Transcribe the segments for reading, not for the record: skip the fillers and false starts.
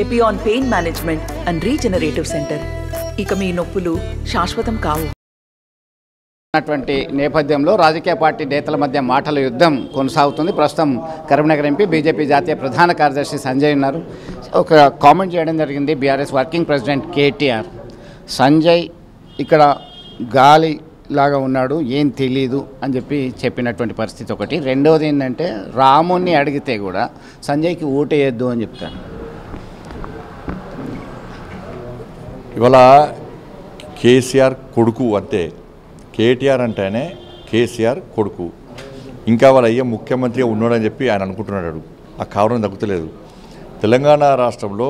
Epione pain management and regenerative centre. ఇక మీ నొప్పులు శాశ్వతం కావు. నేపథ్యంలో రాజకీయ పార్టీ నేతల మధ్య మాటల యుద్ధం కొనసాగుతుంది. ప్రస్తుతం కరీంనగర్ ఎంపీ బీజేపీ జాతీయ ప్రధాన కార్యదర్శి సంజయ్ ఉన్నారు. ఒక కామెంట్ చేయడం జరిగింది BRS working president KTR. Sanjay ఇక్కడ గాలి లాగా ఉన్నాడు, ఏం తెలీదు అని చెప్పినటువంటి పరిస్థితి ఒకటి. రెండవది ఏంటంటే రాముని అడిగితే కూడా సంజయ్కి ఓటేయద్దు అని చెప్తాను. ఇవాళ కేసీఆర్ కొడుకు అంతే. కేటీఆర్ అంటేనే కేసీఆర్ కొడుకు. ఇంకా వాళ్ళ అయ్యే ముఖ్యమంత్రిగా ఉన్నాడని చెప్పి ఆయన అనుకుంటున్నాడు. ఆ కారణం తగ్గుతలేదు. తెలంగాణ రాష్ట్రంలో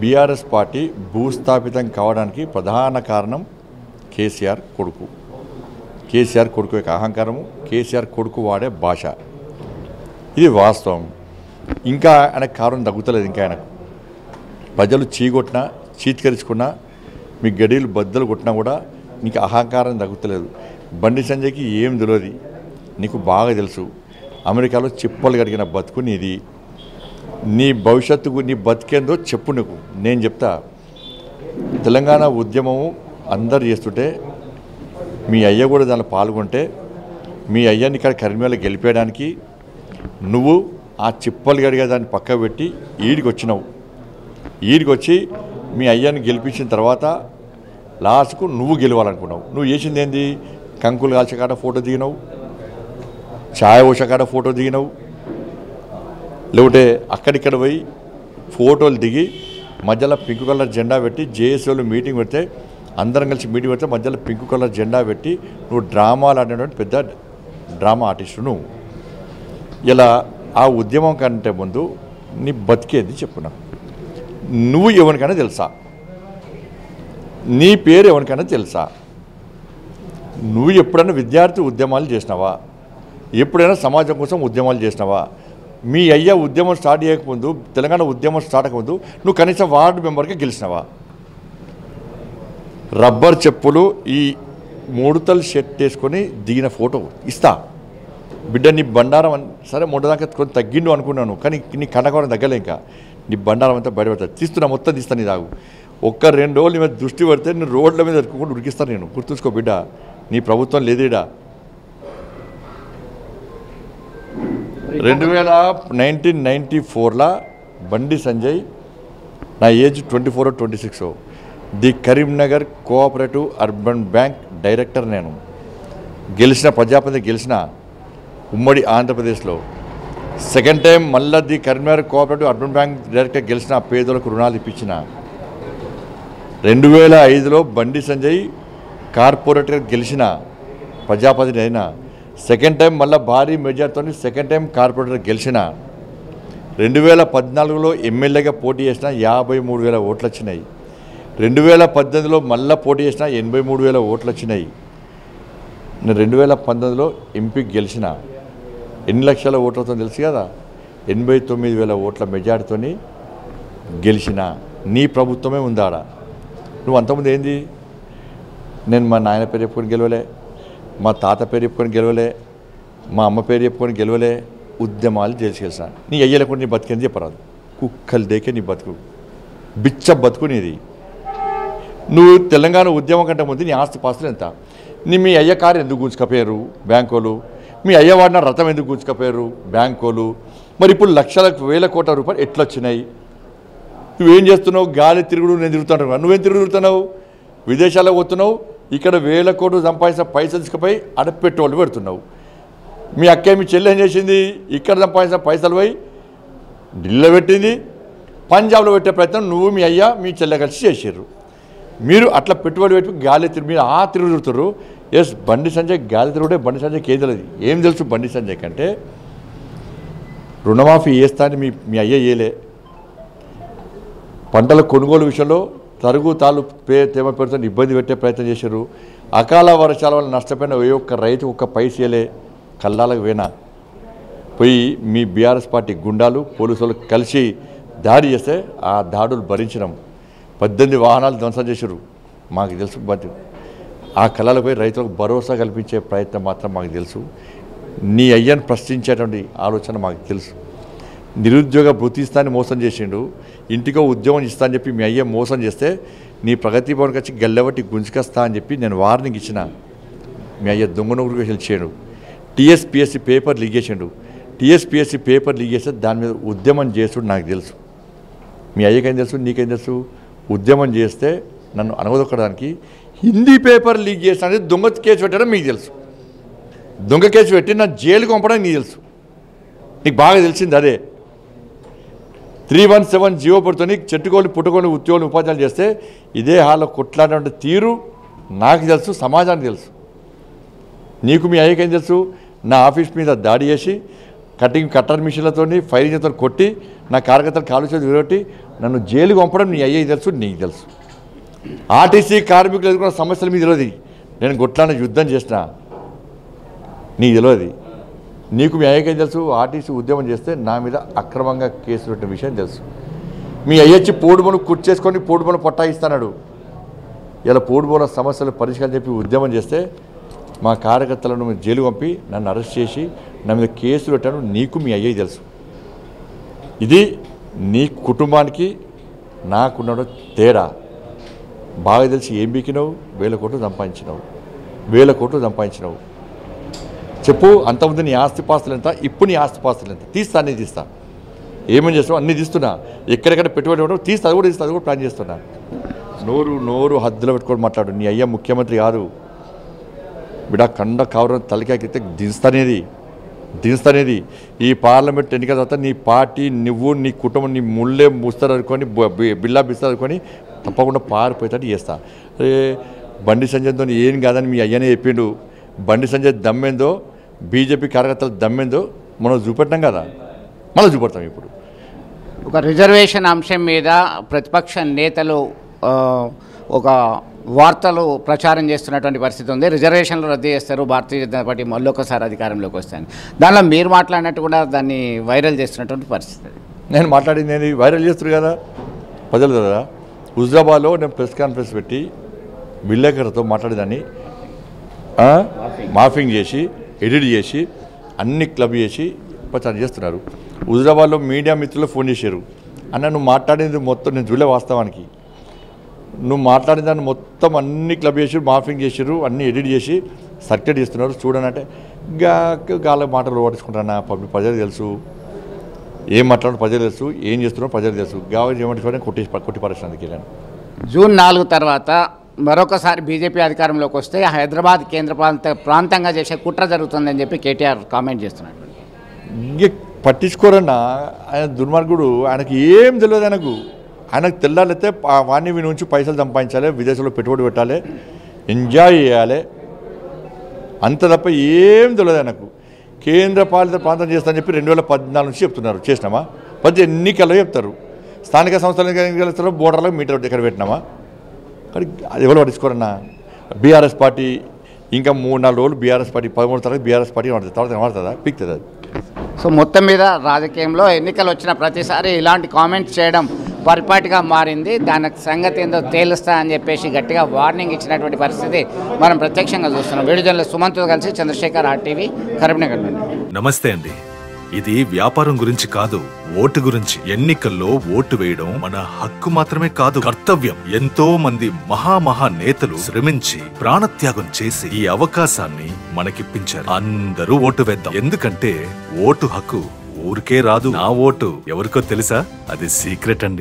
బీఆర్ఎస్ పార్టీ భూస్థాపితం కావడానికి ప్రధాన కారణం కేసీఆర్ కొడుకు. కేసీఆర్ కొడుకు యొక్క అహంకారము, కేసీఆర్ కొడుకు వాడే భాష, ఇది వాస్తవం. ఇంకా ఆయనకు కారణం తగ్గుతలేదు. ఇంకా ఆయనకు ప్రజలు చీకొట్టినా చీత్కరించుకున్నా, మీ గడీలు బద్దలు కొట్టినా కూడా నీకు అహంకారం తగ్గుతలేదు. బండి సంజయ్కి ఏం తెలియదు, నీకు బాగా తెలుసు. అమెరికాలో చిప్పలు కడిగిన బతుకు నీది. నీ భవిష్యత్తుకు నీ బతికేందో చెప్పు. నీకు నేను చెప్తా. తెలంగాణ ఉద్యమము అందరు చేస్తుంటే మీ అయ్య కూడా దానిలో పాల్గొంటే మీ అయ్యని ఇక్కడ కరీంనగర్లో గెలిపేయడానికి నువ్వు ఆ చిప్పలు కడిగే దాన్ని పక్క పెట్టి ఈడికి వచ్చినావు. ఈడికి వచ్చి మీ అయ్యని గెలిపించిన తర్వాత లాస్ట్కు నువ్వు గెలవాలనుకున్నావు. నువ్వు చేసింది ఏంది? కంకులు కాల్చే కాడ ఫోటో దిగినావు, ఛాయ్ పోసే కాడ ఫోటో దిగినావు, లేకుంటే అక్కడిక్కడ పోయి ఫోటోలు దిగి మధ్యలో పింక్ కలర్ జెండా పెట్టి జేఏసీలో మీటింగ్ పెడితే అందరం కలిసి మీటింగ్ పెడితే మధ్యలో పింక్ కలర్ జెండా పెట్టి నువ్వు డ్రామాలు ఆడినటువంటి పెద్ద డ్రామా ఆర్టిస్టు నువ్వు. ఇలా ఆ ఉద్యమం కంటే ముందు నీ బతికేది చెప్పున్నా. నువ్వు ఎవరికైనా తెలుసా? నీ పేరు ఎవరికైనా తెలుసా? నువ్వు ఎప్పుడైనా విద్యార్థి ఉద్యమాలు చేసినావా? ఎప్పుడైనా సమాజం కోసం ఉద్యమాలు చేసినావా? మీ అయ్యా ఉద్యమం స్టార్ట్ చేయకముందు, తెలంగాణ ఉద్యమం స్టార్ట్ అవ్వకముందు నువ్వు కనీసం వార్డు మెంబర్గా గెలిచినావా? రబ్బర్ చెప్పులు, ఈ ముడతలు షర్ట్ వేసుకొని దిగిన ఫోటో ఇస్తా. బిడ్డ నీ బండారం సరే మొండదాకా కొంచెం తగ్గిండు అనుకున్నాను, కానీ నీ కండకోవడం తగ్గలే. ఇంకా నీ బండారం అంతా బయటపడతా. తీస్తున్నా, మొత్తం తీస్తాను. నీ దాగు ఒక్క 2 రోజులు నీ మీద దృష్టి పడితే నేను రోడ్ల మీద ఎత్తుకుంటూ ఉడికిస్తాను. నేను గుర్తుంచుకో బిడ్డ, నీ ప్రభుత్వం లేదేడా. 1994లో బండి సంజయ్, నా age 24 or 26, the Karimnagar cooperative urban bank director. నేను గెలిచిన, ప్రజాప్రతినిధి గెలిచిన ఉమ్మడి ఆంధ్రప్రదేశ్లో. సెకండ్ టైం మళ్ళీ the Karimnagar cooperative urban bank director గెలిచిన, పేదలకు రుణాలు ఇప్పించిన. 2005లో బండి సంజయ్ కార్పొరేటర్ గెలిచిన, ప్రజాప్రతినిధి అయినా. సెకండ్ టైం మళ్ళీ భారీ మెజార్టీతో సెకండ్ టైం కార్పొరేటర్ గెలిచిన. 2014లో ఎమ్మెల్యేగా పోటీ చేసిన 53,000 ఓట్లు వచ్చినాయి. 2018లో మళ్ళీ పోటీ చేసిన 83,000 ఓట్లు వచ్చినాయి. నేను 2019లో ఎంపీకి గెలిచిన. ఎన్ని లక్షల ఓట్లతో తెలుసు కదా? 89,000 ఓట్ల మెజార్టీతో గెలిచిన. నీ ప్రభుత్వమే ఉందాడ. నువ్వు అంతకుముందు ఏంది? నేను మా నాయన పేరు చెప్పుకొని గెలవలే, మా తాత పేరు చెప్పుకొని గెలవలే, మా అమ్మ పేరు చెప్పుకొని గెలవలే. ఉద్యమాలు చేసేసా. నీ అయ్యలకు నీ బతికేంది చెప్పరాదు. కుక్కలు దేకే నీ బతుకు, బిచ్చ బతుకు నీది. నువ్వు తెలంగాణ ఉద్యమం కంటే ముందు నీ ఆస్తి పాస్తులు ఎంత? మీ అయ్య కారు ఎందుకు గుంజుకపోయారు బ్యాంకోలు? మీ అయ్య వాడిన రథం ఎందుకు గుంజుకపోయారు బ్యాంకోలు? మరి ఇప్పుడు లక్షలకు 1,000 కోట్ల రూపాయలు ఎట్లా వచ్చినాయి? నువ్వేం చేస్తున్నావు? గాలి తిరుగుడు నేను తిరుగుతాను. నువ్వేం తిరుగుతున్నావు? విదేశాలకు పోతున్నావు, ఇక్కడ 1,000 కోట్లు సంపాదించిన పైసలు తీసుకుపోయి అడపెట్టోళ్ళు పెడుతున్నావు. మీ అక్క మీ చెల్లి ఏం చేసింది? ఇక్కడ సంపాదించిన పైసలు పోయి ఢిల్లీలో పెట్టింది, పంజాబ్లో పెట్టే ప్రయత్నం నువ్వు మీ అయ్యా మీ చెల్లె కలిసి చేసారు. మీరు అట్లా పెట్టుబడి పెట్టి గాలి మీరు ఆ తిరుగుతున్నారు. ఎస్, బండి సంజయ్ గాలి తిరుగుడే. బండి సంజయ్కి ఏం తెలియదు. ఏం తెలుసు బండి సంజయ్ కంటే? రుణమాఫీ చేస్తా అని మీ అయ్య చేయలే. పంటల కొనుగోలు విషయంలో తరుగు తాళ్ళు తేమ పేరుతో ఇబ్బంది పెట్టే ప్రయత్నం చేశారు. అకాల వర్షాల వల్ల నష్టపోయిన ఏ ఒక్క రైతు ఒక్క పైసేలే. కల్లాలకు వేనా పోయి మీ బీఆర్ఎస్ పార్టీ గుండాలు పోలీసులు కలిసి దాడి చేస్తే ఆ దాడులు భరించినాం. 18 వాహనాలు ధ్వంసం చేశారు. మాకు తెలుసు. ఆ కళలపై రైతులకు భరోసా కల్పించే ప్రయత్నం మాత్రం మాకు తెలుసు. నీ అయ్యను ప్రశ్నించేటువంటి ఆలోచన మాకు తెలుసు. నిరుద్యోగ భృతి ఇస్తాన్ని మోసం చేసిండు, ఇంటికో ఉద్యోగం ఇస్తా అని చెప్పి మీ అయ్య మోసం చేస్తే నీ ప్రగతి భవన్కి వచ్చి గల్లబట్టి గుంజుకొస్తా అని చెప్పి నేను వార్నింగ్ ఇచ్చిన. మీ అయ్య దొంగనూరుగా గెలిచాడు. టీఎస్పీఎస్సీ పేపర్ లీక్ చేసిండు. టీఎస్పీఎస్సీ పేపర్ లీక్ చేస్తే దాని మీద ఉద్యమం చేస్తుడు నాకు తెలుసు. మీ అయ్యకేం తెలుసు, నీకేం తెలుసు? ఉద్యమం చేస్తే నన్ను అనగదొక్కడానికి హిందీ పేపర్ లీక్ చేసిన అనేది దొంగ కేసు పెట్టడం మీకు తెలుసు. దొంగ కేసు పెట్టి నా జైలుకి పంపడం నీకు తెలుసు. నీకు బాగా తెలిసింది అదే. 317 జీవో పడుతుంది. చెట్టుకోళ్ళు పుట్టుకొని ఉద్యోగులు ఉపాధ్యాయులు చేస్తే ఇదే హాల్లో కొట్లాడినటువంటి తీరు నాకు తెలుసు, సమాజానికి తెలుసు. నీకు మీ అయ్యకేం తెలుసు? నా ఆఫీస్ మీద దాడి చేసి కట్టర్ మిషన్లతో ఫైరింగ్తో కొట్టి నా కార్యకర్తలు కాలు చేతి విరగొట్టి నన్ను జైలుకి పంపడం నీ అయ్యకి తెలుసు, నీకు తెలుసు. ఆర్టీసీ కార్మికులు ఎదుర్కొన్న సమస్యల మీద తెలియదు. నేను గొట్లాన యుద్ధం చేసిన, నీకు తెలియదు. నీకు మీ అయ్యకేం తెలుసు? ఆర్టీసీ ఉద్యమం చేస్తే నా మీద అక్రమంగా కేసులు పెట్టిన విషయం తెలుసు. మీ అయ్యొచ్చి పోడుబోను కుర్చేసుకొని పోడుబోను పట్టాయిస్తున్నాడు. ఇలా పోడుబోన సమస్యలు పరిష్కారం చెప్పి ఉద్యమం చేస్తే మా కార్యకర్తలను జైలు పంపి నన్ను అరెస్ట్ చేసి నా మీద కేసులు పెట్టాను. నీకు మీ అయ్యకి తెలుసు. ఇది నీ కుటుంబానికి నాకున్న తేడా బాగా తెలిసి ఏం బీకినావు? 1000 కోట్లు సంపాదించినావు, 1000 కోట్లు సంపాదించినావు. చెప్పు, అంతకుముందు నీ ఆస్తిపాస్తులు ఎంత, ఇప్పుడు నీ ఆస్తిపాస్తులు ఎంత? తీస్తా, అన్నీ తీస్తా. ఏమని చేస్తావు? అన్నీ తీస్తున్నా. ఎక్కడెక్కడ పెట్టుబడి పెట్టడం తీస్తా, అది కూడా తీస్తా, అది కూడా ప్లాన్ చేస్తున్నా. నోరు హద్దులో పెట్టుకొని మాట్లాడు. నీ అయ్య ముఖ్యమంత్రి కాదు బిడా. కండ కావడం తలకాయకితే దించుతానేది. ఈ పార్లమెంట్ ఎన్నికల తర్వాత నీ పార్టీ, నువ్వు, నీ కుటుంబం, నీ ముళ్ళే ముస్తారు అనుకొని బిల్లా బిస్తారు అనుకొని తప్పకుండా పారిపోయేటట్టు చేస్తా. బండి సంజయ్తో ఏం కాదని మీ అయ్యనే చెప్పిండు. బండి సంజయ్ దమ్మేందో, బీజేపీ కార్యకర్తలు దమ్మేందో మనం చూపెట్టాం కదా, మళ్ళీ చూపెడతాం. ఇప్పుడు ఒక రిజర్వేషన్ అంశం మీద ప్రతిపక్ష నేతలు ఒక వార్తలు ప్రచారం చేస్తున్నటువంటి పరిస్థితి ఉంది. రిజర్వేషన్లు రద్దు చేస్తారు, భారతీయ జనతా పార్టీ మళ్ళొకసారి అధికారంలోకి వస్తాయని. దానిలో మీరు మాట్లాడినట్టు కూడా దాన్ని వైరల్ చేస్తున్నటువంటి పరిస్థితి. నేను మాట్లాడింది నేను వైరల్ చేస్తున్నారు కదా ప్రజలు కదా. హుజరాబాద్లో నేను ప్రెస్ కాన్ఫరెన్స్ పెట్టి విలేకరులతో మాట్లాడేదాన్ని మార్ఫింగ్ చేసి ఎడిట్ చేసి అన్ని క్లబ్ చేసి ప్రచారం చేస్తున్నారు. హుజరాబాద్లో మీడియా మిత్రులు ఫోన్ చేశారు. అన్న నువ్వు మాట్లాడేది మొత్తం నేను చూడలే, వాస్తవానికి నువ్వు మాట్లాడిన దాన్ని మొత్తం అన్ని క్లబ్ చేసారు, మార్ఫింగ్ చేసారు, అన్నీ ఎడిట్ చేసి సర్క్యులేట్ చేస్తున్నారు. చూడనంటే గాల మాటలు పట్టించుకుంటాను. పబ్లిక్ ప్రజలు తెలుసు, ఏం మాట్లాడడం ప్రజలు తెలుసు, ఏం చేస్తున్నారో ప్రజలు తెలుసు. గాలి ఏమంటే కొట్టి పరిశ్రమకి వెళ్ళాను. జూన్ 4 తర్వాత మరొకసారి బీజేపీ అధికారంలోకి వస్తే హైదరాబాద్ కేంద్ర ప్రాంతంగా చేసే కుట్ర జరుగుతుందని చెప్పి కేటీఆర్ కామెంట్ చేస్తున్నాడు. ఇంక పట్టించుకోరన్నా, ఆయన దుర్మార్గుడు. ఆయనకి ఏం తెలియదు. ఆయనకు తెల్లాలైతే వాడిని వీని నుంచి పైసలు సంపాదించాలి, విదేశాల్లో పెట్టుబడి పెట్టాలి, ఎంజాయ్ చేయాలి, అంత తప్ప ఏం తెలియదు ఆయనకు. కేంద్ర పాలిత ప్రాంతం చేస్తానని చెప్పి 2014 నుంచి చెప్తున్నారు. చేసినామా? ప్రతి ఎన్నికల్లో చెప్తారు. స్థానిక సంస్థలు ఎన్నికలు బోర్డర్లో మీటర్ ఇక్కడ పెట్టినామా? కానీ అది ఎవరు పట్టించుకోరన్నా. బీఆర్ఎస్ పార్టీ ఇంకా 3-4 రోజులు బీఆర్ఎస్ పార్టీ 13వ తారీఖు బీఆర్ఎస్ పార్టీ పడుతుంది. తర్వాత పడుతుందా? పిక్తుంది అది. సో మొత్తం మీద రాజకీయంలో ఎన్నికలు వచ్చిన ప్రతిసారి ఇలాంటి కామెంట్స్ చేయడం పరిపాటిగా మారింది. దానికి సంగతి ఏందో తేలుస్తా అని చెప్పేసి గట్టిగా వార్నింగ్ ఇచ్చినటువంటి పరిస్థితి మనం ప్రత్యక్షంగా చూస్తున్నాం. వీడియో జర్నలిస్ట్ సుమంత్తో కలిసి చంద్రశేఖర్, RTV, కరీంనగర్ నుండి. నమస్తే అండి. ఇది వ్యాపారం గురించి కాదు, ఓటు గురించి. ఎన్నికల్లో ఓటు వేయడం మన హక్కు మాత్రమే కాదు, కర్తవ్యం. ఎంతో మంది మహా నేతలు శ్రమించి ప్రాణత్యాగం చేసి ఈ అవకాశాన్ని మనకిప్పించారు. అందరూ ఓటు వేద్దాం. ఎందుకంటే ఓటు హక్కు ఊరికే రాదు. నా ఓటు ఎవరికో తెలుసా? అది సీక్రెట్ అండి.